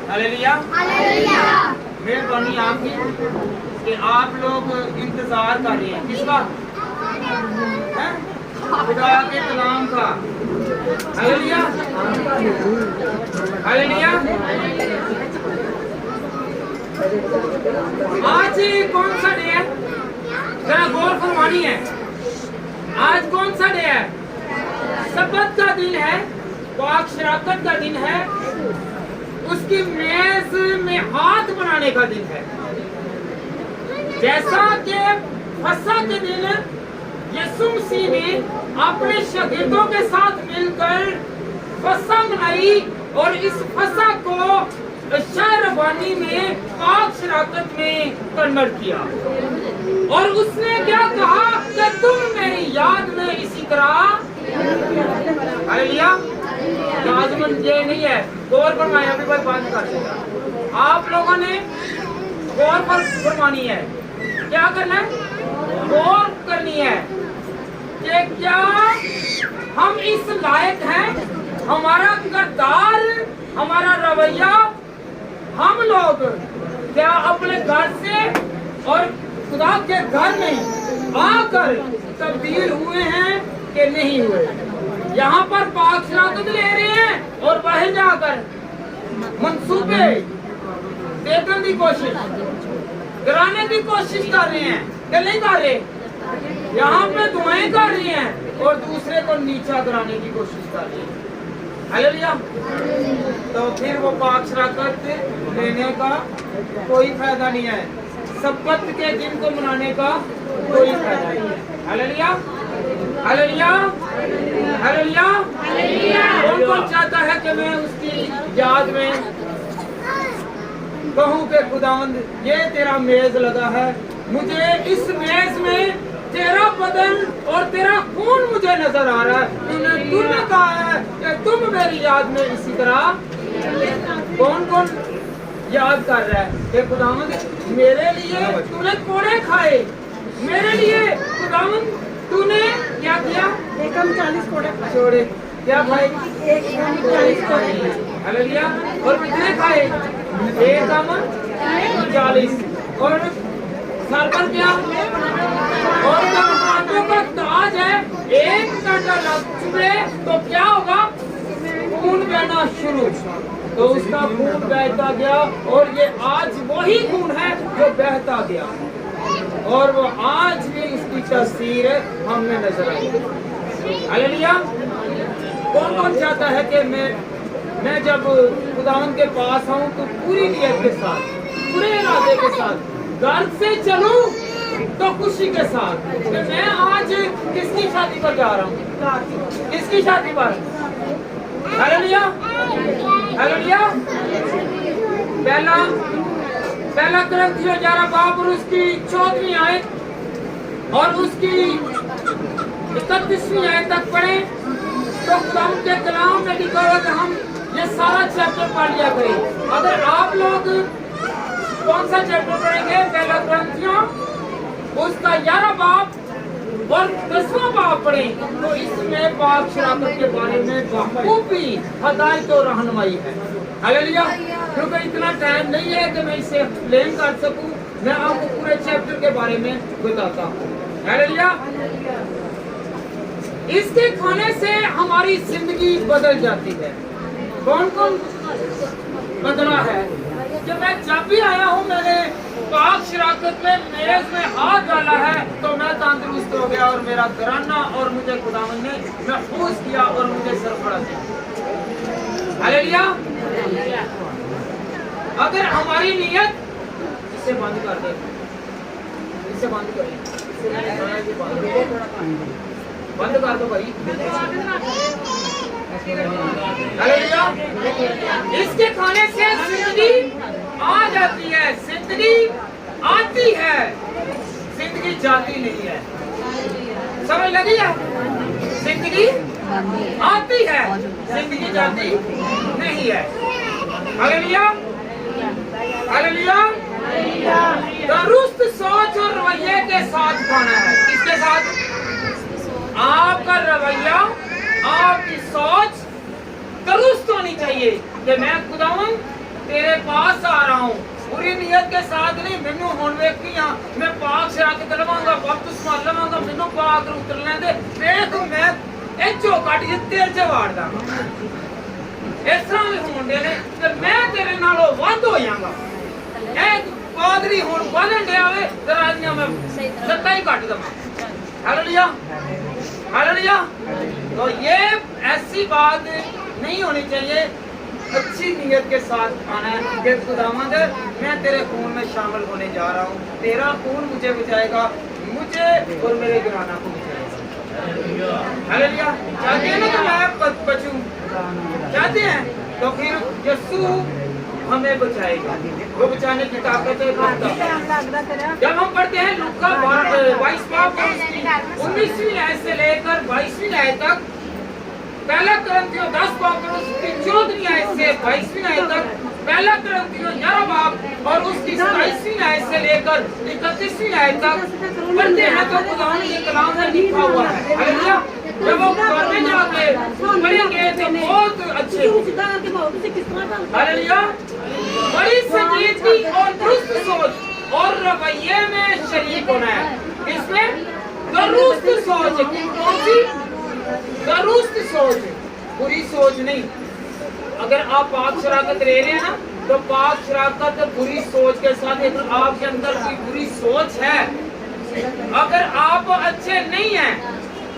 Hallelujah. मेहरबानी आपकी कि आप लोग इंतजार कर रहे हैं किसका? खुदा के कलाम का। Hallelujah hallelujah. आज कौन सा डे है? जरा गौर फरमानी है। आज कौन सा डे है? सब्बत का दिन है, पाक शराकत का दिन है, उसकी मेज में हाथ बनाने का दिन है। जैसा कि फसह के दिन यीशु मसीह ने अपने शागिर्दों के साथ मिलकर फसह मनाई और इस फसह को शहरबानी में पाक शराकत में कन्वर्ट किया और उसने क्या कहा कि तुम मेरी याद में इसी तरह। हालेलुया। लाजमन ये नहीं है, गौर फरमाया, अभी बात बात कर देगा। आप लोगों ने गौर फरमानी है। क्या करना है? गौर करनी है कि क्या हम इस लायक हैं? हमारा किरदार, हमारा रवैया, हम लोग क्या अपने घर से और खुदा के घर में आकर तब्दील हुए हैं कि नहीं हुए? यहाँ पर पाक शराकत ले रहे हैं और बाहर जाकर मंसूबे देखने की कोशिश, कराने की कोशिश कर रहे हैं कि नहीं कर रहे? यहाँ पे दुआएं कर रही हैं और दूसरे को नीचा कराने की कोशिश कर रही हैं। हालेलुया। तो फिर वो पाक शराकत लेने का कोई फायदा नहीं है, सब्बत के दिन को मनाने का कोई फायदा नहीं है। Hallelujah hallelujah hallelujah. कौन कौन चाहता है कि मैं उसकी याद में कहूँ कि खुदावंद ये तेरा मेज लगा है, मुझे इस मेज में तेरा बदन और तेरा खून मुझे नजर आ रहा है। तूने कहा है कि तुम मेरी याद में इसी तरह। कौन कौन याद कर रहा है कि खुदावंद मेरे लिए तूने कोड़े खाए, मेरे लिए खुदावंद तूने क्या किया? 40 कोड़े छोड़े। क्या खाए? 40 कोड़े। हालेलुया। और कितने खाए? 40। और सर पर क्या? और कांटों का ताज है। एक कांटा लग चुके तो क्या होगा? खून बहना शुरू। तो उसका खून बहता गया और ये आज वही खून है जो बहता गया और वो आज भी उसकी तस्वीर हमें नजर आई। हालेलुया। कौन कौन चाहता है कि मैं जब खुदावंद के पास आऊं तो पूरी नियत के साथ, पूरे इरादे के साथ घर से चलूं तो खुशी के साथ कि मैं आज किसकी शादी पर जा रहा हूँ? किसकी शादी पर? Hallelujah hallelujah. पहला कुरिन्थियों 11 बाब और उसकी 14वीं आयत और उसकी 31वीं आयत तक पढ़े तो खुदा के कलाम में लिखा हुआ कि हम ये सारा चैप्टर पढ़ लिया करें। अगर आप लोग कौन सा चैप्टर पढ़ेंगे? पहला कुरिन्थियों उसका 11 बाब और 10वां बाब पढ़ें तो इसमें पाक शराकत के बारे में बखूबी हदायत और रहनुमाई है। हालेलुया। क्योंकि इतना टाइम नहीं है कि मैं इसे एक्सप्लेन कर सकूं, मैं आपको पूरे चैप्टर के बारे में बताता हूँ। हालेलुया। इसके खाने से हमारी जिंदगी बदल जाती है। कौन कौन बदला है? जब मैं जब भी आया हूँ मैंने पाक शराकत में मेज में हाथ डाला है तो मैं तंदुरुस्त हो गया और मेरा घराना और मुझे खुदावंद ने महफूज किया और मुझे सरफराज किया। हालेलुया। अगर हमारी नीयत, इसे बंद कर दे, इसे बंद कर बंद कर दो भाई। हालेलुया। इसके खाने से जिंदगी आ जाती है, जिंदगी आती है, जिंदगी जाती नहीं है। समझ लगी है? जिंदगी आती है, जिंदगी जाती नहीं है। Hallelujah hallelujah. दुरुस्त सोच और रवैये के साथ खाना है। किसके साथ? आपका रवैया, आपकी सोच दुरुस्त होनी चाहिए कि मैं खुदावन तेरे पास आ रहा हूँ। बुरी नीयत के साथ नहीं, मैनू हुण वेखी हां मैं पाक शराकत लवांगा, बपतिस्मा लवांगा, मैनू पाक उतर लेंदे, देख मैं एचो कट के तेल च वाड़ दांगा। इस तरह भी होंदे ने कि मैं तेरे नालों वध हो जांगा। एक पादरी हुण वधन दिया वे ते राजियां मैं सत्ता ही कट दवां। Hallelujah, hallelujah. तो ये ऐसी बात नहीं होनी चाहिए। अच्छी नीयत के साथ आना है कि खुदावंद मैं तेरे खून में शामिल होने जा रहा हूँ, तेरा खून मुझे बचाएगा, मुझे और मेरे घराना को बचाएगा। हालेलुया। चाहते हैं ना कि मैं बचूं, चाहते हैं तो फिर यीशु हमें बचाएगा, वो बचाने की ताकत है। जब हम पढ़ते हैं लूका 22 19वीं आयत से लेकर 22वीं आयत तक, पहला कुरिन्थियों 10 बाब और उसकी 14वीं आयत से 22वीं आयत तक, पहला कुरिन्थियों 11 बाब और उसकी 27वीं आयत से लेकर 31वीं आयत तक पढ़ते हैं तो खुदा ने ये कलाम में लिखा हुआ है। हालेलुया। जब हम पढ़ने जाके पढ़ेंगे तो बहुत अच्छे। हालेलुया। बड़ी संजीदगी और दुरुस्त सोच और रवैये में शरीक होना है। इसमें दुरुस्त सोच, कौन सी? दुरुस्त सोच, बुरी सोच नहीं। अगर आप पाक शराकत ले रहे हैं ना, तो पाक शराकत बुरी सोच के साथ, अगर आपके अंदर कोई बुरी सोच है, अगर आप अच्छे नहीं हैं,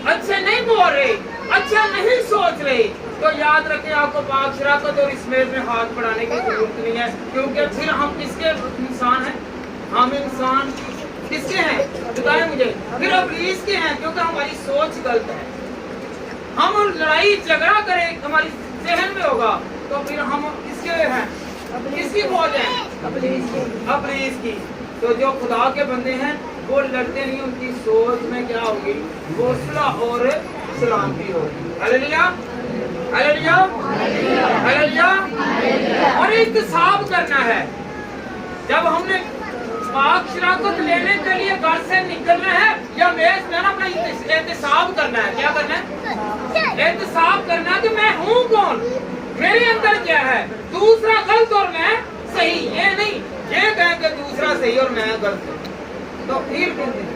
अच्छे नहीं बोल रहे, अच्छा नहीं सोच रहे, तो याद रखें आपको पाक शराकत और इस मेज में हाथ बढ़ाने की जरूरत नहीं है। क्योंकि फिर हम किसके इंसान हैं? हम इंसान किसके हैं? बताएं मुझे। फिर इब्लीस के हैं, क्योंकि हमारी सोच गलत है। हम लड़ाई झगड़ा करें हमारी जहन में होगा तो फिर हम किसके हैं? किसकी फौज है? इब्लीस की। तो जो खुदा के बंदे हैं वो लड़ते नहीं, उनकी सोच में क्या होगी? वो सुलह और सलामती होगी। Hallelujah, hallelujah, hallelujah. और इंतसाब करना है। जब हमने पाक शराकत लेने के लिए घर से निकलना है या मेज में ना, अपना एहतिसाब करना है। क्या करना है? एहतिसाब करना है कि मैं हूँ कौन, मेरे अंदर क्या है, दूसरा गलत और मैं सही। ये नहीं ये कह के दूसरा सही और मैं गलत, तो फिर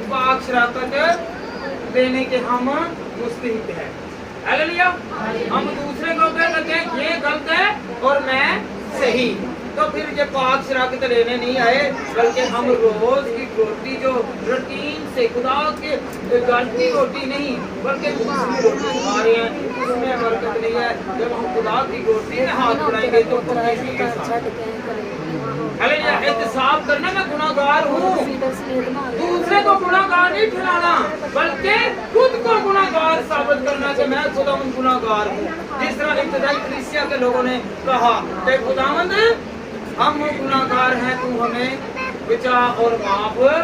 पाक शराकत लेने के हम मुस्तहिक है। हालेलुया। हम दूसरे को कहते हैं ये गलत है और मैं सही, तो फिर ये पाक शराकत लेने नहीं आए, बल्कि हम रोज की रोटी जो रूटीन से खुदा के गलती रोटी नहीं बल्कि दूसरी रोटी खा रहे हैं, उसमें बरकत नहीं है। जब हम खुदा की रोटी में हाथ बढ़ाएंगे तो हालेलुया। एहतिसाब करना मैं गुनाहगार हूँ, दूसरे को गुनाहगार नहीं ठहराना, बल्कि खुद को गुनाहगार साबित करना कि मैं खुदावंद गुनाहगार हूँ। जिस तरह इब्तिदाई कलीसिया के लोगों ने कहा कि खुदावंद हम गुनाहगार हैं, तू हमें बचा और माफ कर।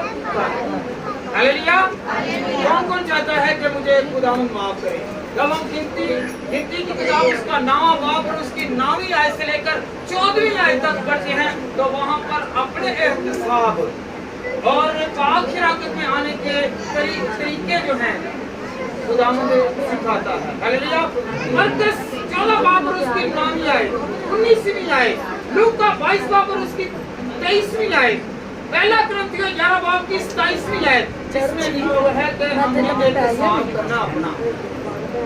हालेलुया। कौन कौन चाहता है कि मुझे खुदावंद माफ करे? जब हम गिनती की किताब उसका 9वां बाब और उसकी 9वीं आयत से लेकर 14वीं आयत तक पढ़ते हैं तो वहाँ पर अपने एहतिसाब और पाक शराकत में आने के तरीके जो हैं खुदावंद सिखाता है। हालेलुया। मरकस 14 बाब और उसकी 9वीं आयत, 19वीं आयत, लूका 22 बाब और उसकी 23वीं आयत, पहला कुरिन्थियों 11 बाब की 27वीं आयत, जिसमें लिखा हुआ है कि हमने एहतिसाब करना अपना,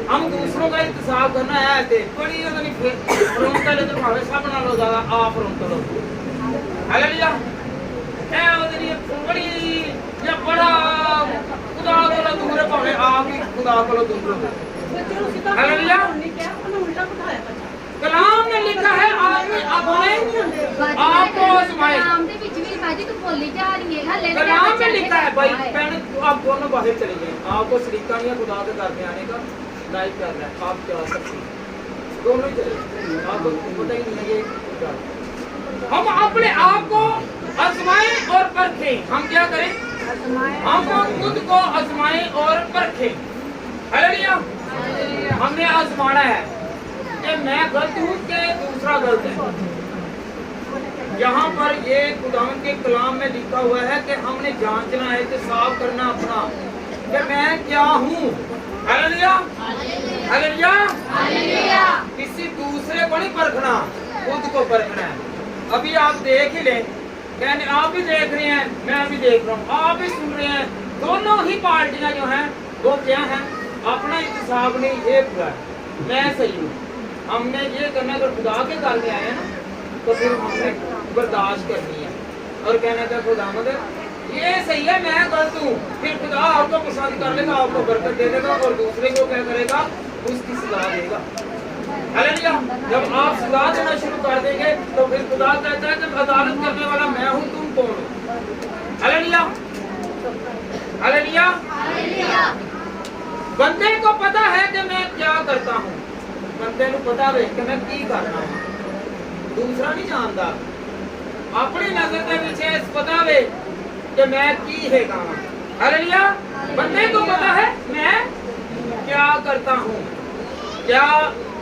हम दूसरों का इंतजाम करना है। बड़ी नहीं फिर फ्रंटल तो भावे सब बना लो ज्यादा आप फ्रंटल हो। हालेलुया। ए ओदनी बड़ी या बड़ा खुदा को दूर है, भावे आप ही खुदा को दूर हो। हालेलुया। कलाम में लिखा है आदमी अपने आपको आजमाए। कलाम में लिखा है भाई बहन आप दोनों बाहर चले गए, आपको सलीका नहीं है खुदा के घर में आने का, लाइव कर रहा है, आप जा सकते हैं, दोनों ही चले, आपको पता ही नहीं है ये। हम अपने आप को आजमाएं और परखें। हम क्या करें? हम खुद को आजमाएं और परखें। हालेलुया। हमने आजमाना है कि मैं गलत हूँ कि दूसरा गलत है। यहाँ पर ये खुदावंद के कलाम में लिखा हुआ है कि हमने जांचना है, कि साफ करना अपना कि मैं क्या हूँ। हालेलुया। हालेलुया, किसी दूसरे को नहीं परखना, खुद को परखना है। अभी आप देख ही लें, कहने आप भी देख रहे हैं, मैं भी देख रहा हूँ, आप भी सुन रहे हैं, दोनों ही पार्टियां जो हैं वो क्या हैं, अपना इंतसाब नहीं, ये पूरा है, मैं सही हूँ। हमने ये करना, अगर खुदा के घर में आए ना तो फिर हमने बर्दाश्त करनी है और कहने का खुदावंद ये सही है, मैं गलत हूँ, फिर खुदा आपको पसंद कर लेगा, आपको बरकत दे देगा और दूसरे को क्या करेगा, उसकी सजा देगा। हालेलुया, जब आप सजा देना शुरू कर देंगे तो फिर खुदा कहता है कि अदालत करने वाला मैं हूँ, तुम कौन हो। हालेलुया, हालेलुया, बंदे को पता है कि मैं क्या करता हूँ, बंदे को पता है कि मैं की करना हूँ, दूसरा नहीं जानता। अपनी नजर के पीछे पता है कि मैं की है काम। हालेलुया, बंदे को पता है मैं क्या करता हूँ, क्या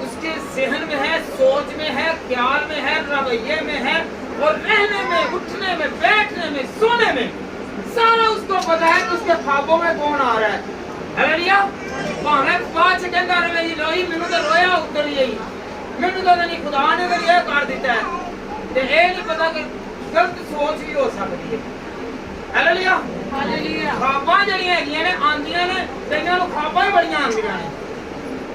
उसके जहन में है, सोच में है, ख्याल में है, रवैये में है और रहने में, उठने में, बैठने में, सोने में, सारा उसको पता है कि उसके ख्वाबों में कौन आ रहा है। हालेलुया, भावें पांच कहता रहे जी लोई मैनू तो रोया उतर यही, मैनू तो नहीं खुदा ने तो ये कर दिता है, ते ये नहीं पता कि गलत सोच भी हो सकती है। हालेलुया, ख्वाबां जड़ियां हैगियां ने आंदियां ने, कईयां नूं ख्वाबां ही बड़ियां आंदियां ने,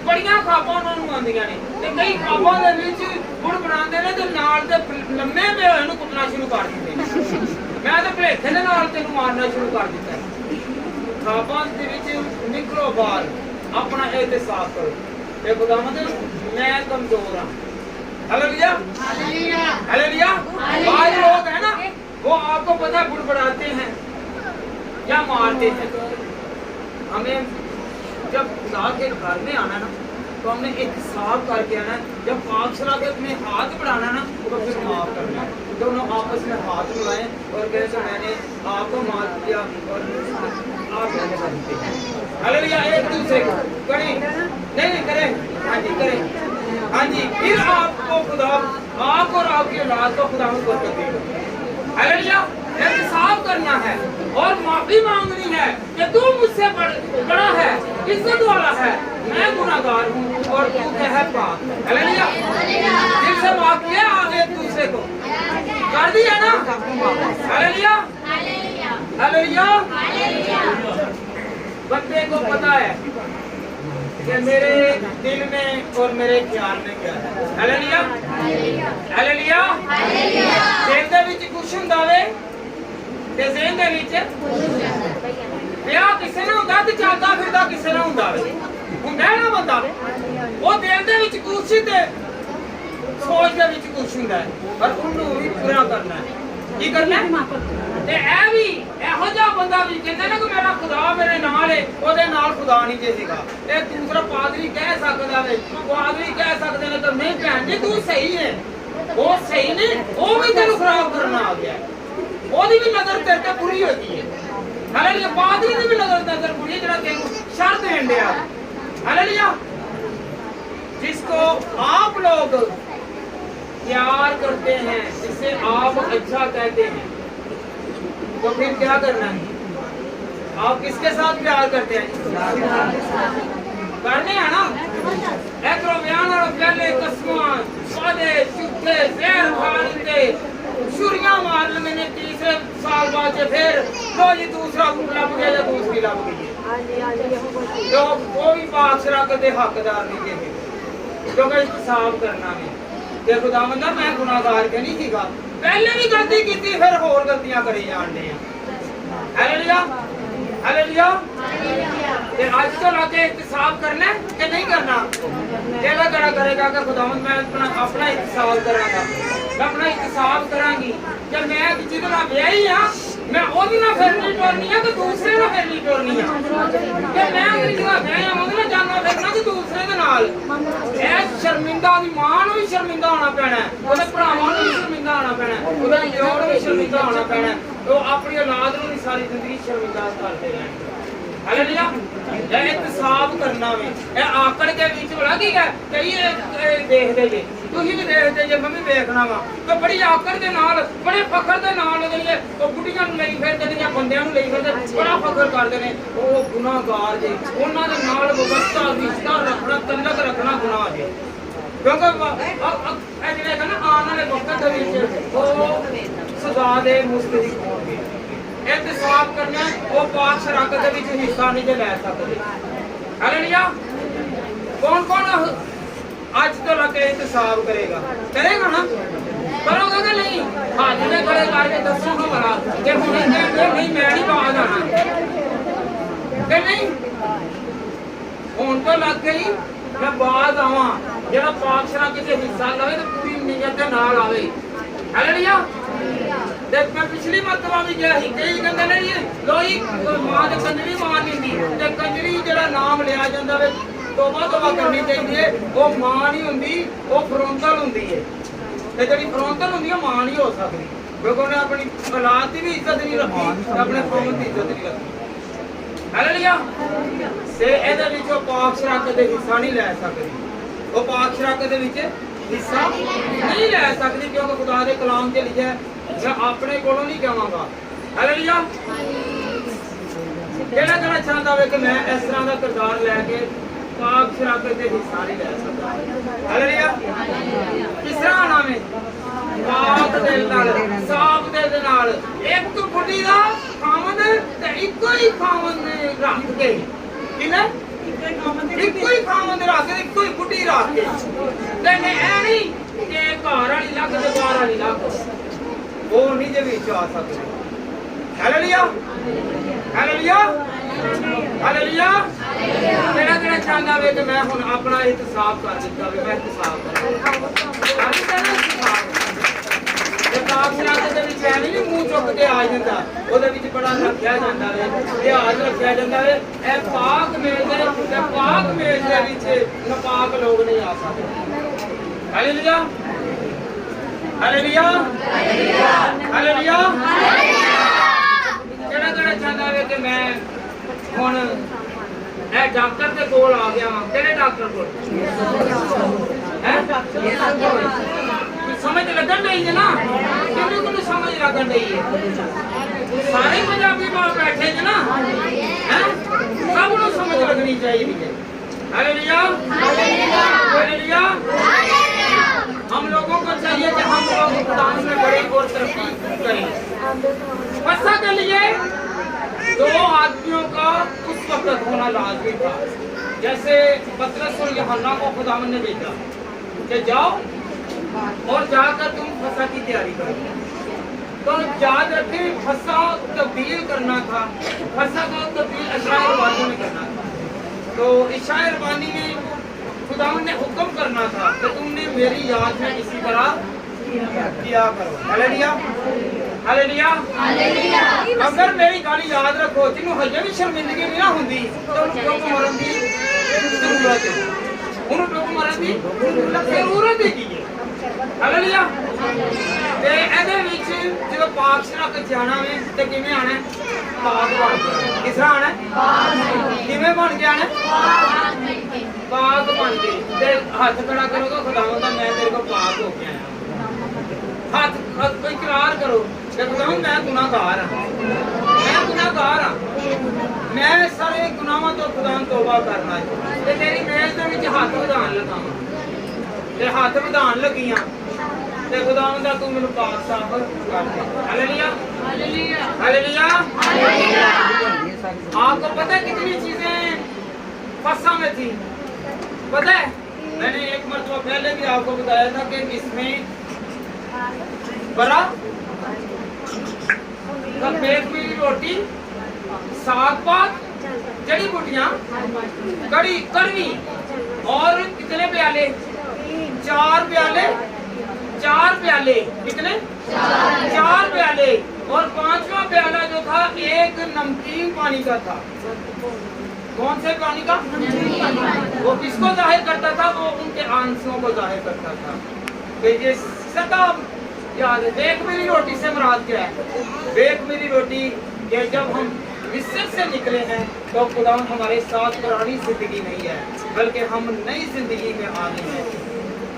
बड़ियां ख्वाबां उन्हां नूं आंदियां ने, ते कई ख्वाबां दे विच गुड़ बनांदे ने ते नाल दे लम्मे पे होए नूं कुੱਟਣਾ शुरू कर दिंदे ने। मैं तो भलेखे दे नाल तैनूं मारना शुरू कर दित्ता है। ख्वाबां दे विच निकलो बाहर, अपना एहतिसाब करो ते खुदावंद मैं कमजोर हां। हालेलुया, हालेलुया, बाहर लोग है ना वो आपको पता है बुड़बड़ाते हैं या मारते हैं। हमें जब खुदा के घर में आना ना तो हमने एक साफ करके आना, जब पाक चला के अपने हाथ बढ़ाना ना तो फिर माफ करना, दोनों आपस में हाथ मिलाएं और कहे कि मैंने आपको माफ किया और आप मैंने मानते हैं। हालेलुया, एक दूसरे को करें नहीं करें, हाँ जी करें, हाँ जी, फिर आपको खुदा, आप और आपकी औलाद को खुदा को बरकत देगा। हालेलुया, इंसाफ करना है और माफी मांगनी है कि तू मुझसे बड़ा है, इज्जत वाला है, मैं गुनाहगार हूँ और तू क्या है पाक। हालेलुया, दिल से माफ किया आगे एक दूसरे को कर दिया ना। हालेलुया, हालेलुया, बंदे को पता है कि मेरे दिल में और मेरे ख्याल में क्या है। हालेलुया, हालेलुया, दिल दे विच कुछ हुंदा वे ते ज़हन दे विच विआह किसे नाल हुंदा ते चलदा फिरदा किसे नाल हुंदा वे, हुंदा है ना बंदा, वो दिल दे विच कुछ ते सोच दे विच कुछ हुंदा है पर उन्नू भी पूरा करना है। की करना है ते ए भी ਇਹੋ ਜਿਹਾ ਬੰਦਾ ਵੀ ਕਹਿੰਦੇ ਨਾ ਕਿ ਮੇਰਾ ਖੁਦਾ ਮੇਰੇ ਨਾਲ ਹੈ, ਉਹਦੇ ਨਾਲ ਖੁਦਾ ਨਹੀਂ ਦੇਗਾ। ਇਹ ਦੂਸਰਾ ਪਾਦਰੀ ਕਹਿ ਸਕਦਾ ਵੇ, ਪਾਦਰੀ ਕਹਿ ਸਕਦੇ ਨੇ ਕਿ ਨਹੀਂ ਭੈਣ ਜੀ ਤੂੰ ਸਹੀ ਹੈ, ਉਹ ਸਹੀ ਨਹੀਂ, ਉਹ ਵੀ ਤੈਨੂੰ ਖਰਾਬ ਕਰਨ ਆ ਗਿਆ, ਉਹਦੀ ਵੀ ਨਜ਼ਰ ਤੇਰੇ ਤੇ ਬੁਰੀ ਹੋਈ ਹੈ। ਹਾਲੇਲੂਇਆ, ਪਾਦਰੀ ਦੀ ਵੀ ਨਜ਼ਰ ਬੁਰੀ ਜਿਹੜਾ ਤੈਨੂੰ ਸ਼ਰ ਦੇਣ ਡਿਆ। हालेलुया, जिसको आप लोग प्यार करते हैं, जिसे आप अच्छा कहते हैं, तो फिर क्या करना है? आप किसके साथ प्यार करते हैं? करने है ना। एक रोमियाना पहले कसमां वादे झूठे जहर खाते छुरियां मार ले, मैंने तीसरे साल बाद फिर तो जी दूसरा लग गया या दूसरी लग गई है, तो वो भी बादशाह के हकदार नहीं देखे, क्योंकि इंसाफ करना है। ते खुदावंदा मैं गुनाहगार के नहीं सीखा, पहले भी गलती की थी, फिर होर गलतियां करी जाने। Hallelujah, hallelujah. ते आज तो लाके इंसाफ करना है कि नहीं करना? केड़ा करा करेगा कि खुदावंद मैं अपना इंसाफ करांगा, मैं अपना इंसाफ करांगी। जब मैं जिहदे नाल विआही हां, मैं ओहदे नाल फिर नहीं टुरनी है कि दूसरे नाल फिर नहीं टुरनी है, कि मैं अपनी जगह विआही हां ओहदे नाल जाना फिरना कि दूसरे दे नाल। ऐ शर्मिंदा दी मां नूं भी शर्मिंदा होना पैना है, ओहदे भरावां नूं भी शर्मिंदा होना पैना है, ओहदे प्यो नूं भी शर्मिंदा होना पैना है, तो अपनी औलाद नूं भी सारी जिंदगी शर्मिंदा करते रहणगे। हालेलुया। एहतसाब करना वे आकड़ के बीच बड़ा की है कई देखते जे तुम भी देखते जे मैं भी देखना वा तो बड़ी आकड़ के नाल बड़े फखर के नाल गई वो बुढ़ियां नहीं फिरते ने बंदियां नहीं फिरते बड़ा फखर करते हैं वो गुनाहगार जे उन्हां दे नाल व्यवस्था रिश्ता रखना तल्लक रखना गुनाह जे क्योंकि जिहड़े कहना आने वाले वक्त दे विच वो सजा दे मुस्तहिक होणगे एहतसाब करना वो पाक शराकत विच हिस्सा नहीं ले सकते हालेलुया कौन कौन आज तो लगे एहतसाब करेगा ना करोगे कि नहीं हाथ में खड़े करके दसो ना भला कि हुण नहीं मैं नहीं बाज आना कि नहीं हुण तो लग गई मैं बाज आवां जेड़ा पाक शराकत विच हिस्सा लवे तो पूरी नीयत दे नाल आवे हालेलुया मैं पिछली मरतबा भी गया ही कई कहते नहीं लोई मां दे कंजरी मार नहीं ते कंजरी जेड़ा नाम लिया जांदा वे तौबा करनी चाहिए वो मां नहीं हुंदी वो फ्रंटल हुंदी है ते जेड़ी फ्रंटल हुंदी है मां नहीं हो सकदी क्योंकि उन्हें अपनी औलाद की भी इज्जत नहीं रखी अपने कौम की इज्जत नहीं रखी हालेलुया से एदे विच पाक शराकत दे हिस्सा नहीं ले सकदी वो पाक शराकत दे विच हिस्सा नहीं ले सकदी क्योंकि खुदा दे कलाम च लिखा है मैं अपने कोलों नहीं कहांगा हालेलुया केड़ा कहना चाहता है कि मैं इस तरह का किरदार लैके पाक शराकत दे हिस्सा नहीं ले सकता हालेलुया किस तरह आना में पाक दिल नाल साफ दिल नाल एक बुढ़ी दा खावंद ते इक्को ही खावंद रख के किने इक्को ही खावंद रख के इक्को ही बुढ़ी रख के ते ऐ नहीं कि घर वाली लग ते बाहर वाली लग वो नहीं जे विच आ सकदे हालेलुया हालेलुया हालेलुया केड़ा केड़ा चाहंदा वे कि मैं हुण अपना एहतसाब कर दित्ता वे मैं एहतसाब ते पाक शराकत दे विच नहीं मुंह चुक के आ जांदा ओदे विच बड़ा रखिया जांदा वे लिहाज रखिया जांदा वे ए पाक मेल दे पाक मेल दे विच नापाक लोग नहीं आ सकदे हालेलुया हालेलुया हालेलुया केड़ा केड़ा चाहंदा वे कि मैं हुण ए डॉक्टर दे कोल आ गया हां केड़े डॉक्टर कोल हैं समझ लगन नहीं है ना किन्नू किन्नू समझ लगन नहीं है सारे पंजाबी बाहर बैठे हैं ना हैं सब को समझ लगनी चाहिए हालेलुया हालेलुया हम लोगों को चाहिए कि हम लोग खुदान में बड़े और तरक्की करें फसा के लिए दो आदमियों का उस वक्त होना लाजमी था जैसे पतरस और यूहन्ना को खुदावन ने भेजा कि जाओ और जाकर तुम फसा की तैयारी करो तो याद रखें फसा तब्दील करना था फसा को तब्दील इशाए रवानी में करना था तो इशाए रवानी में खुदावन ने हुक्म करना था कि तुमने मेरी याद में इसी तरह किया करो हालेलुया हालेलुया हालेलुया अगर मेरी गाली याद रखो जिन्हों हजे भी शर्मिंदगी नहीं ना हुंदी तो लोग मरन दी जरूरत है उन्होंने लोग मरन दी जरूरत है हालेलुया ते एदे विच जदों पाक शराकत जाना वे ते किवें आना पाक बन के किस तरह आना किवें बन के आना पाक बन के ते हाथ खड़ा करो तो खुदावंद दा मैं तेरे को पाक हो के आया हाथ कोई इकरार करो कि खुदावंद मैं गुनाहगार हां मैं सारे गुनाहों तो खुदावंद तौबा करना है ते तेरी मेज दे विच हाथ वधान लगा ते हाथ वधान लगियां ते खुदावंद तू मेनू पाक साफ कर दे हालेलुया हालेलुया हालेलुया हालेलुया आपको पता है कितनी चीजें फसा में थी पता है मैंने एक मरतबा पहले भी आपको बताया था कि इसमें बड़ा सफेद हुई रोटी साग पात जड़ी बूटियां कड़ी कड़वी और कितने प्याले चार प्याले कितने चार प्याले और पांचवा प्याला जो था एक नमकीन पानी का था कौन से पानी का वो किसको जाहिर करता था वो उनके आंसुओं को जाहिर करता था तो ये सदा याद है बेख मेरी रोटी से मुराद क्या है बेख मेरी रोटी कि जब हम मिस्र से निकले हैं तो खुदा हमारे साथ पुरानी जिंदगी नहीं है, बल्कि हम नई जिंदगी में आ गए हैं।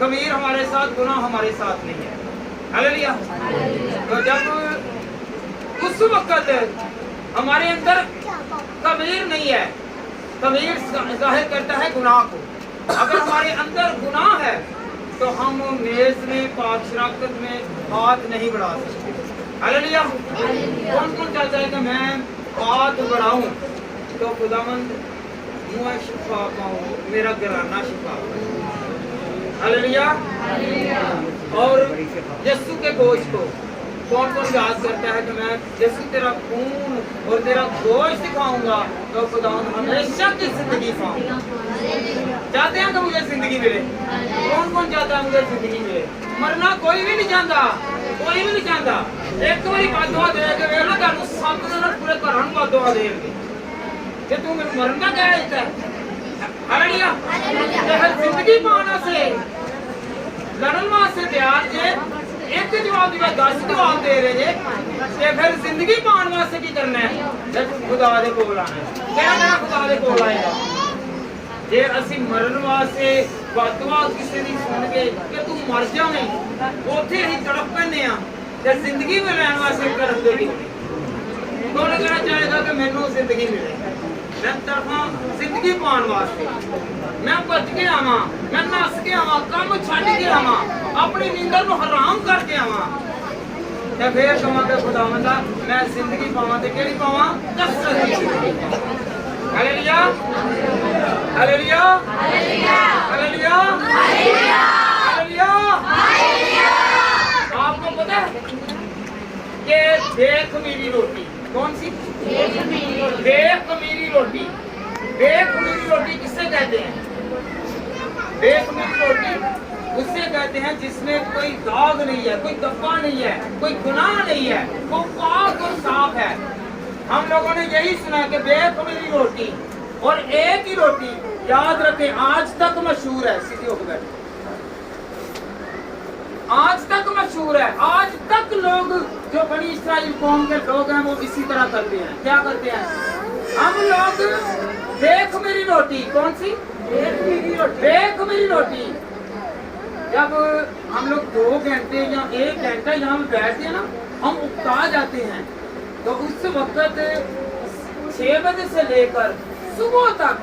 कबीर हमारे साथ, गुनाह हमारे साथ नहीं है। हालेलुया। तो जब उस वक्त हमारे अंदर कबीर नहीं है, कबीर जाहिर करता है गुनाह को। अगर हमारे अंदर गुनाह है तो हम मेज में पाक शराकत में हाथ नहीं बढ़ा सकते। हालेलुया। कौन कौन चाहता है कि मैं हाथ बढ़ाऊं तो खुदावंद मुझे शिफा पाऊं, मेरा घराना शिफा पाऊं। हालेलुया। और यीशु के गोश्त को कौन कौन याद करता है कि मैं यीशु तेरा खून और तेरा गोश्त दिखाऊंगा तो खुदावंद हमेशा की जिंदगी पाऊंगा। चाहते हैं कि मुझे जिंदगी मिले? कौन कौन चाहता है मुझे जिंदगी मिले? मरना कोई भी नहीं चाहता, कोई भी नहीं चाहता। एक बारी बादुआ दे के वे ना तुहानू सब दे पूरे घर नूं बादुआ देणगे कि तू मैनूं मरन दा कह दित्ता है। हालेलुया। ते फिर जिंदगी पाने से लड़न वास्ते तैयार जे, एक जवाब दी 10 जवाब दे रहे जे, ते फिर जिंदगी पाने वास्ते की करना है? खुदा दे कोल आना है। क्या खुदा दे कोल आएगा? जे असी मरन वास्ते बादुआ किसी दी सुन के कि तू मर जावें, उत्थे ही तड़प पैने आ ते जिंदगी में रहने वास्ते तरफ दे की कौन कहना चाहेगा कि मैनू जिंदगी मिले? मैं तरफा जिंदगी पाने वास्ते मैं बच के आवां, मैं नस के आवां, काम छड्ड के आवां, अपनी नींदर नूं हराम करके आवां ते फिर कहांगे खुदावंदा मैं जिंदगी पावां ते केड़ी पावां? कसरत दी जिंदगी। हालेलुया। हालेलुया। हालेलुया। हालेलुया। आपको पता है कि बेखमीरी रोटी कौन सी? बेखमीरी रोटी। बेखमीरी रोटी किससे कहते हैं? बेखमीरी रोटी उससे कहते हैं जिसमें कोई दाग नहीं है, कोई दफा नहीं है, कोई गुनाह नहीं है, वो पाक और साफ है। हम लोगों ने यही सुना कि बेखमीरी रोटी और एक ही रोटी, याद रखें, आज तक मशहूर है। सीधी होकर बैठे, आज तक मशहूर है। आज तक लोग जो बनी इस्राइल कौम के लोग हैं वो इसी तरह करते हैं। क्या करते हैं? हम लोग बेखमीरी रोटी, कौन सी? बेखमीरी रोटी। जब हम लोग 2 घंटे या 1 घंटा यहाँ बैठते हैं ना, हम उकता जाते हैं। तो उस वक्त 6 बजे से लेकर सुबह तक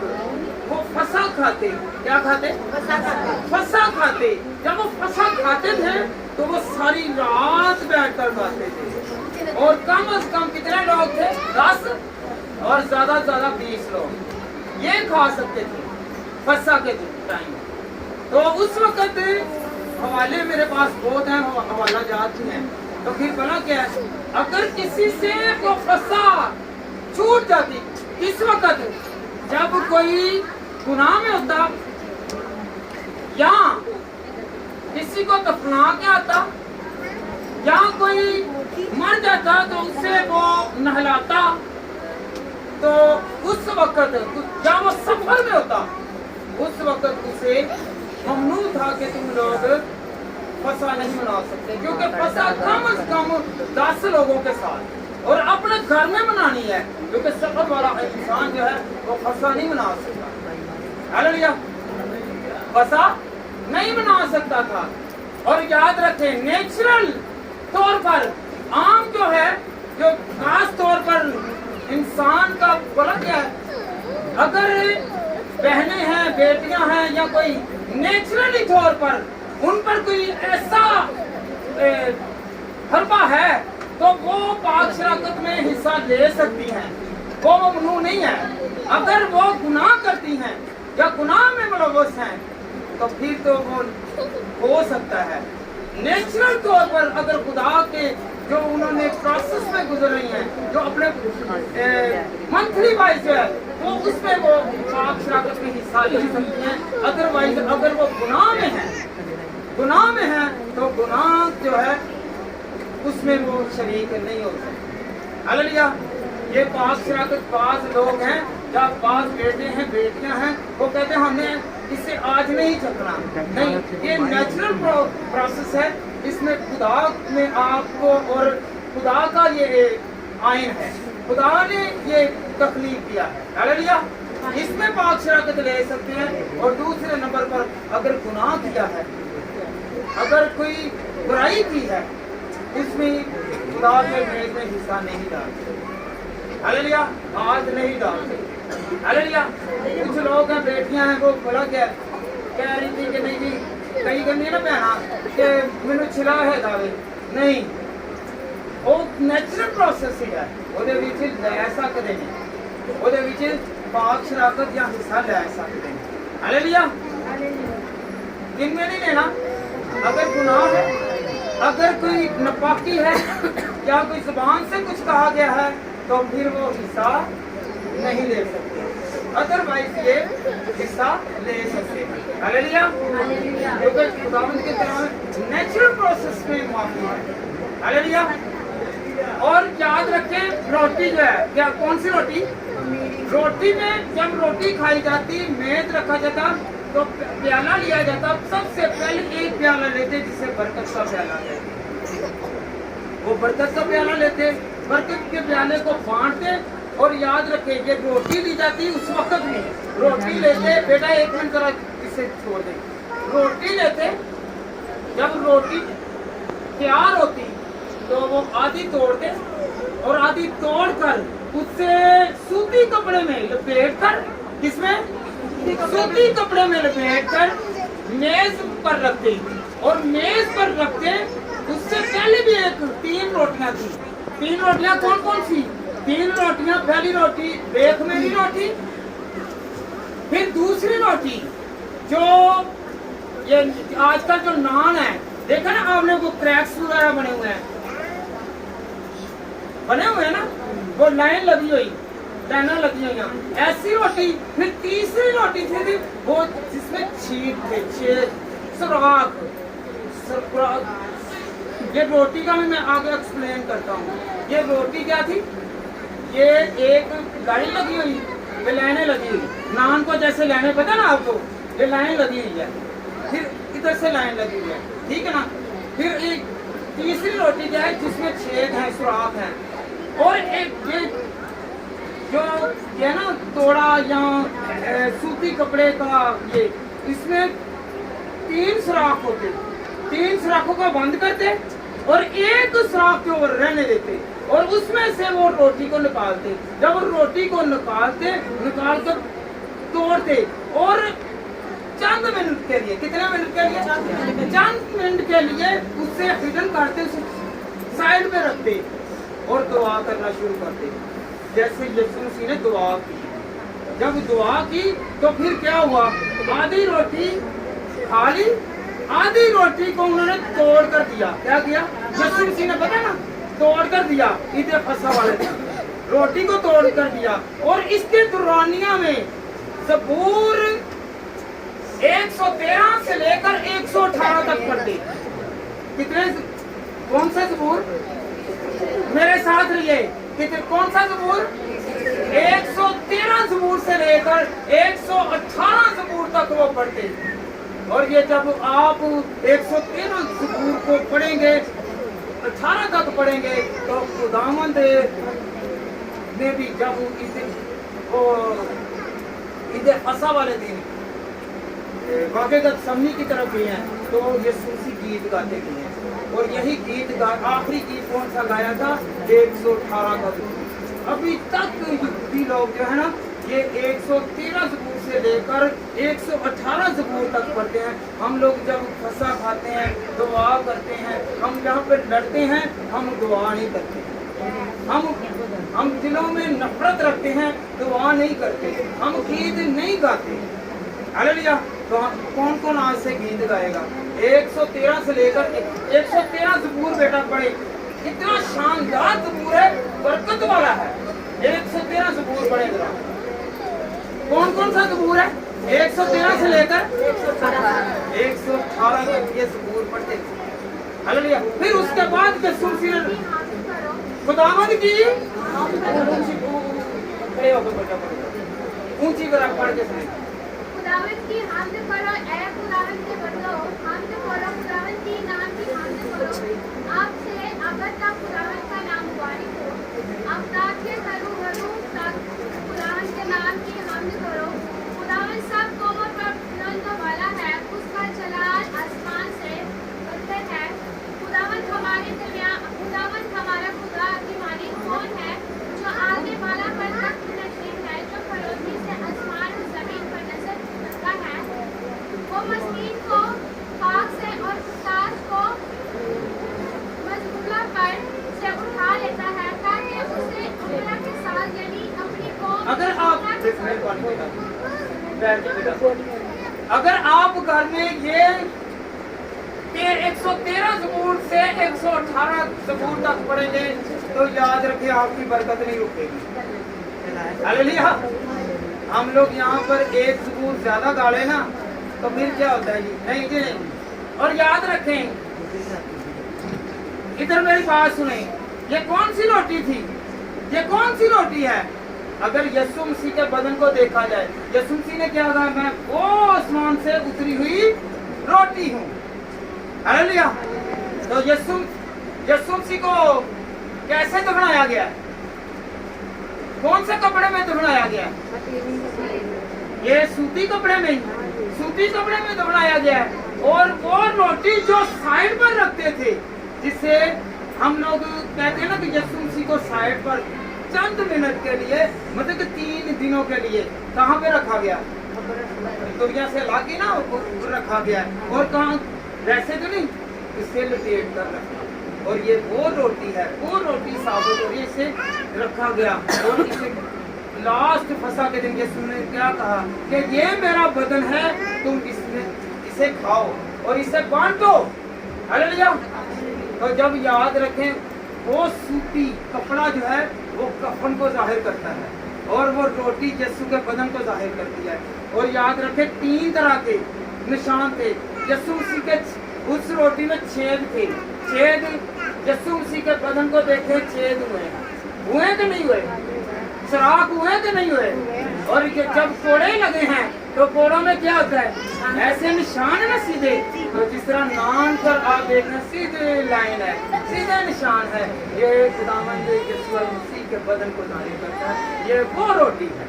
वो फसा खाते। क्या खाते? फसा खाते। जब वो फसा खाते थे तो वो सारी रात बैठकर खाते थे। और कम से कम कितने लोग थे? 10 और ज्यादा से ज्यादा 20 लोग ये खा सकते थे फसा के टाइम। तो उस वक्त हवाले मेरे पास बहुत हैं, हवाला जात भी हैं। तो फिर बना क्या है, अगर किसी से वो फसा छूट जाती, इस वक्त जब कोई गुनाह में होता या किसी को दफना के आता या कोई मर जाता तो उससे वो नहलाता, तो उस वक्त या वो सफर में होता, उस वक्त उसे ममनू था कि तुम लोग फसा नहीं मना सकते, क्योंकि फसा कम से कम 10 लोगों के साथ और अपने घर में मनानी है, क्योंकि सफर वाला इंसान जो है वो फसा नहीं मना सकता। हालेलुया। फसा नहीं मना सकता था। और याद रखें, नेचुरल तौर पर आम जो है, जो खास तौर पर इंसान का बोला क्या है, अगर बहनें हैं, बेटियां हैं या कोई नेचुरली तौर पर उन पर कोई ऐसा हरबा है तो वो पाक शराकत में हिस्सा ले सकती हैं, वो ममनू नहीं है। अगर वो गुनाह करती हैं या गुनाह में मुलव्वस हैं तो फिर तो वो हो सकता है। नेचुरल तौर पर अगर खुदा के जो उन्होंने प्रोसेस में गुजर रही हैं, जो अपने मंथली वाइज जो है वो उसमें वो पाक शराकत में हिस्सा ले सकती हैं। अदरवाइज अगर वो गुनाह में है, गुनाह में है तो गुनाह जो है उसमें वो शरीक नहीं हो सकते। हालेलुया। ये पाक शराकत बाज लोग हैं, जब बाज बेटे हैं, बेटियां हैं, वो कहते हैं हमने इससे आज नहीं चखना, नहीं, ये नेचुरल प्रोसेस है, इसमें खुदा में आपको और खुदा का ये आयन है। खुदा ने ये तख्लीक किया है, हालेलुया। इसमें पाक शराकत ले सकते हैं। और दूसरे नंबर पर अगर गुनाह किया है, अगर कोई बुराई की है, उसमें खुदा के मेज में हिस्सा नहीं डालते, हालेलुया, हाथ नहीं डालते, हालेलुया। कुछ लोग हैं, बेटियां हैं, वो बोला क्या कह रही थी कि नहीं जी कई करनी है ना भैना कि मैनू छिला है दावे नहीं, वो नेचुरल प्रोसेस ही है, ਉਹਦੇ ਵਿੱਚ ਲੈ ਸਕਦੇ ਨੇ, ਉਹਦੇ ਵਿੱਚ ਪਾਕ ਸ਼ਰਾਕਤ ਜਾਂ ਹਿੱਸਾ ਲੈ ਸਕਦੇ ਨੇ, ਹਾਲੇਲੂया। जिनमें नहीं लेना, अगर गुनाह है, अगर कोई नापाकी है या कोई जुबान से कुछ कहा गया है तो फिर वो हिस्सा नहीं ले सकते, अदरवाइज ये हिस्सा ले सकते हैं, हालेलुया। क्योंकि खुदावंद की तरफ नेचुरल प्रोसेस में माफी है, हालेलुया। और याद रखें रोटी जो है, क्या कौन सी रोटी, रोटी में जब रोटी खाई जाती, मेज रखा जाता तो प्याला लिया जाता, सबसे पहले एक प्याला लेते जिसे बरकत का प्याला कहते, वो बरकत का प्याला लेते, बरकत के प्याले को बांटते। और याद रखें ये रोटी ली जाती उस वक्त में, रोटी लेते, बेटा एक मिनट जरा इसे छोड़ दे, रोटी लेते, जब रोटी तैयार होती तो वो आधी तोड़ते और आधी तोड़कर उससे सूती कपड़े में लपेट कर, किसमें, सूती कपड़े में लपेट कर मेज पर रखते, और मेज पर रखते। उससे पहले भी एक 3 रोटियां थी, 3 रोटियां कौन कौन सी, 3 रोटियां, पहली रोटी देख मेरी रोटी, फिर दूसरी रोटी जो ये आजकल जो नान है, देखा ना आपने, वो क्रैक्स वगैरह बने हुए हैं ना, वो लाइन लगी हुई, लाइना लगी हुई, ऐसी रोटी। फिर तीसरी रोटी थी वो जिसमें छेद थे, छेद, सुराख। ये रोटी का भी मैं आगे एक्सप्लेन करता हूँ। ये रोटी क्या थी, ये एक गाड़ी लगी हुई, ये लाइनें लगी हुई, नान को जैसे लाइनें, पता ना आपको, ये लाइन लगी हुई है, फिर इधर से लाइन लगी हुई है, ठीक है ना। फिर एक तीसरी रोटी क्या है जिसमें छेद है, सुराख है। और एक ये जो ये ना तोड़ा या सूती कपड़े का ये, इसमें 3 सुराख होते, 3 सुराखों को बंद करते और एक सुराख के ऊपर रहने देते, और उसमें से वो रोटी को निकालते। जब रोटी को निकाल कर तोड़ते और चंद मिनट के लिए, कितने मिनट के लिए, चंद मिनट के लिए उससे हिडन करते, उसे साइड में रखते और दुआ करना शुरू करते, जैसे यीशु मसीह ने दुआ की। जब दुआ की तो फिर क्या हुआ, आधी रोटी खा ली, आधी रोटी को उन्होंने तोड़ कर दिया। क्या किया यीशु मसीह ने, पता ना, तोड़ कर दिया, ईद फसह वाले दिन रोटी को तोड़ कर दिया। और इसके दुरानिया में ज़बूर 113 से लेकर 118 तक पढ़ते। कितने, कौन सा ज़बूर, मेरे साथ रहिए, कितने, कौन सा ज़बूर, 113 ज़बूर से लेकर 118 ज़बूर तक वो पढ़ते। और ये जब आप 113 ज़बूर को पढ़ेंगे, 18 तक पढ़ेंगे, तो खुदावंद ने भी जब ईद फसह वाले दिन वाक़ईगत समनी की तरफ गए हैं तो ये सूफी गीत गाते गए हैं। और यही गीत आखिरी गीत कौन सा गाया था, 118 का ज़बूर। अभी तक यहूदी लोग जो है ना, ये 113 ज़बूर से लेकर 118 ज़बूर तक पढ़ते हैं। हम लोग जब फसह खाते हैं, दुआ करते हैं, हम जहाँ पर लड़ते हैं, हम दुआ नहीं करते, हम दिलों में नफरत रखते हैं, दुआ नहीं करते, हम गीत नहीं गाते, हालेलुया। तो कौन कौन आज से गीत गाएगा, 113 से लेकर 113 ज़बूर बेटा पढ़े, इतना शानदार ज़बूर है, बरकत वाला है। 113 ज़बूर पढ़ेगा, कौन कौन सा ज़बूर है, 113 से लेकर 118 तक ये ज़बूर पढ़ते, हालेलुया। फिर उसके बाद खुदावंद की ऊंची कर पढ़ के सुने, खुदावंद की हमद करो, ऐ खुदावंद के बंदो, हमद करो, खुदावंद की नाम की हमद करो। आपसे अगर तक खुदावंद का नाम मुबारक हो, अब ताज के सर अगर आप अगर आप घर में ये 113 ज़बूर से 118 ज़बूर तक पढ़ेंगे तो याद रखिए आपकी बरकत नहीं रुकेगी। हालेलुया। हम लोग यहाँ पर एक ज़बूर ज्यादा गाड़े ना तो फिर क्या होता है जी? नहीं जी नहीं। और याद रखें, इधर मेरी बात सुने, ये कौन सी रोटी थी? ये कौन सी रोटी है? अगर यीशु मसीह के बदन को देखा जाए, यीशु मसीह ने क्या कहा? मैं वो आसमान से उतरी हुई रोटी हूँ। हालेलुया। तो यीशु मसीह को कैसे दफनाया गया? कौन से कपड़े में दफनाया गया? ये सूती कपड़े में दफनाया गया है। और वो रोटी जो साइड पर रखते थे, जिसे हम लोग कहते हैं ना कि यीशु मसीह को साइड पर चंद मिनट के लिए, मतलब कि 3 दिनों के लिए कहाँ पे रखा गया? दुनिया से अलग ही ना रखा गया। और कहाँ? वैसे तो नहीं, इससे लपेट कर रखा। और ये वो रोटी है, वो रोटी साबुत हो रही है, इसे रखा गया। और इसे लास्ट फसा के दिन यीशु ने क्या कहा कि ये मेरा बदन है, तुम इसे खाओ और इसे बांटो। हालेलुया। तो जब याद रखें, वो सूती कपड़ा जो है वो कफन को जाहिर करता है और वो रोटी यीशु के बदन को जाहिर करती है। और याद रखें, 3 तरह के निशान थे यीशु मसीह के। उस रोटी में छेद थे। छेद यीशु मसीह के बदन को देखे, छेद हुए कि नहीं हुए? सुराख हुए कि नहीं हुए? और जब कोड़े लगे हैं तो कोड़ों में क्या होता है? ऐसे निशान है ना सीधे। तो जिस तरह नान पर आप देखना सीधे लाइन है, सीधे निशान है, ये खुदावंद यीशु मसीह के बदन को जाहिर करता है। ये वो रोटी है।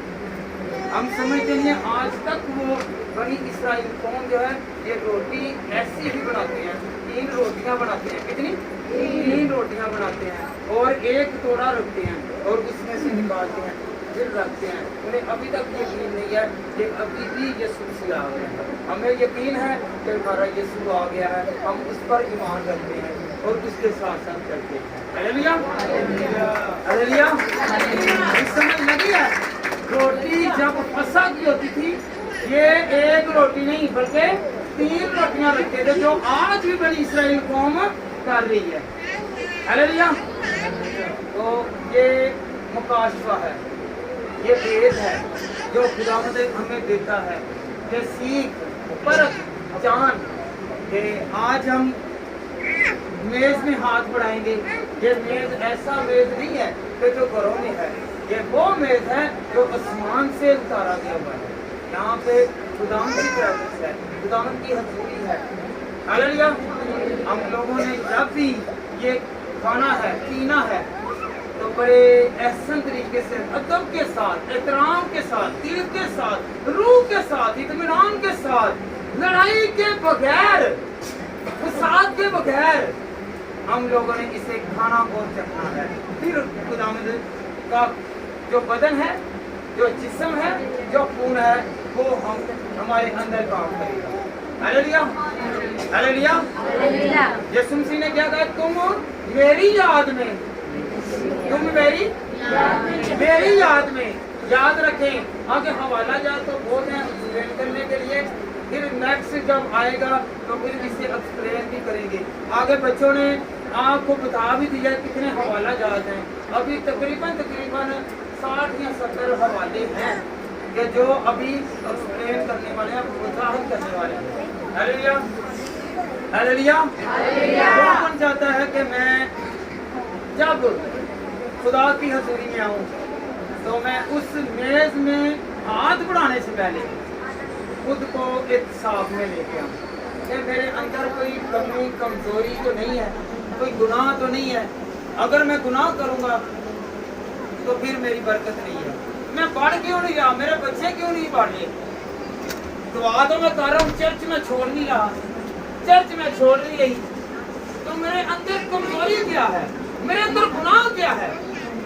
हम समझते हैं आज तक वो बनी इस्राइल कौम जो है ये रोटी ऐसी ही बनाते हैं। 3 रोटियां बनाते हैं। कितनी? 3 रोटियां बनाते हैं और एक तोड़ा रखते हैं और उसमें से निकालते हैं, फिर रखते हैं। उन्हें अभी तक यकीन नहीं है कि अभी भी यीशु मसीह आ गया है। हमें यकीन है कि हमारा यीशु आ गया है। हम उस पर ईमान रखते हैं और उसके साथ साथ चलते हैं। हालेलुया। हालेलुया। इस समय लगी है रोटी जब फसह की होती थी, ये एक रोटी नहीं बल्कि 3 रोटियां रखते थे, जो आज भी बड़ी इस्राइल कौम कर रही है। हालेलुया। तो ये मुकाशवा है, ये भेद है जो खुदावंद हमें देता है कि सीख परख जान कि आज हम मेज में हाथ बढ़ाएंगे। ये मेज ऐसा मेज नहीं है कि जो घरों में है, ये वो मेज है जो आसमान से उतारा गया हुआ है। यहाँ पे खुदावंद की प्रेजेंस है, खुदावंद की हजूरी है। हालेलुया। हम लोगों ने जब भी ये खाना है, पीना है, तो बड़े एहसन तरीके से, अदब के साथ, एहतराम के साथ, दिल के साथ, रूह के साथ, इत्मीनान के साथ, लड़ाई के बगैर, फसाद के बगैर हम लोगों ने इसे खाना और चखना है। फिर खुदावंद का जो बदन है, जो जिस्म है, जो खून है, वो हमारे अंदर काम करेगा। हालेलुया। हालेलुया। यीशु मसीह ने क्या कहा? तुम मेरी याद में, तुम मेरी याद में। याद रखें। आगे हवाला जात तो बहुत है एक्सप्लेन करने के लिए, फिर नेक्स्ट जब आएगा तो फिर इसे एक्सप्लेन भी करेंगे। आगे बच्चों ने आपको बता भी दिया कितने हवाला जात हैं। अभी तकरीबन 60 या 70 हवाले हैं कि जो अभी एक्सप्लेन करने वाले हैं, वजाहत करने वाले हैं। हालेलुया। हालेलुया। कौन चाहता है कि मैं जब खुदा की हजूरी में आऊँ तो मैं उस मेज में हाथ बढ़ाने से पहले खुद को एक साफ में लेके आऊँ कि मेरे अंदर कोई कमी कमजोरी तो नहीं है, कोई गुनाह तो नहीं है। अगर मैं गुनाह करूँगा तो फिर मेरी बरकत नहीं है। मैं बढ़ क्यों नहीं रहा? मेरे बच्चे क्यों नहीं बढ़ रहे? दुआ तो मैं कर रहा हूँ, चर्च में छोड़ नहीं रहा, चर्च में छोड़ नहीं रही, तो मेरे अंदर कमजोरी क्या है? मेरे अंदर गुनाह क्या है?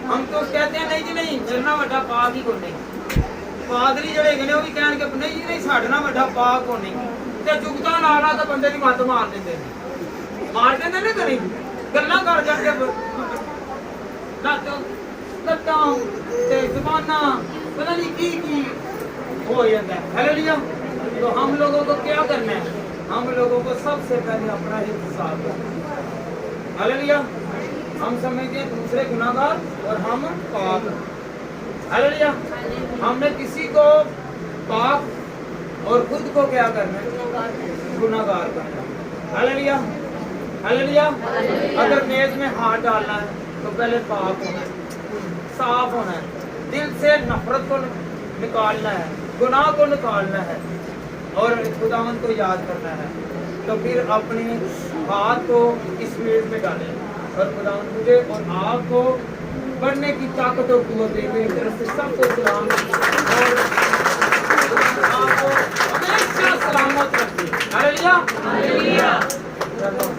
हम तो कहते हैं नहीं जी नहीं, मेरा वड्डा पाक ही को नहीं। पादरी जड़े गए वो भी कह के नहीं जी नहीं, साढ़े ना वड्डा पाक को नहीं। ते जुगता नाला तो बंदे की मत मार देंगे ना करी गल्ला कर जाके लत्तां ते ज़बानां पता नहीं की हो जाता है। हालेलुया। तो हम लोगों को क्या करना है? हम लोगों को सबसे पहले अपना हिसाब करना है। हालेलुया। हम समझते हैं दूसरे गुनाहगार और हम पाप। हालेलुया। हमने किसी को पाप और खुद को क्या करना है? गुनाहगार करना है। हालेलुया। हालेलुया। अगर मेज में हाथ डालना है तो पहले पाप होना है, साफ होना है, दिल से नफरत को निकालना है, गुनाह को निकालना है और खुदावंद को याद करना है। तो फिर अपने हाथ को इस मेज में डालें और खुदावंद मुझे और आपको बढ़ने की ताकत और कुव्वत दे। मेरी तरफ से सबको सलाम और आपको हमेशा सलामत रखिए। हालेलुया।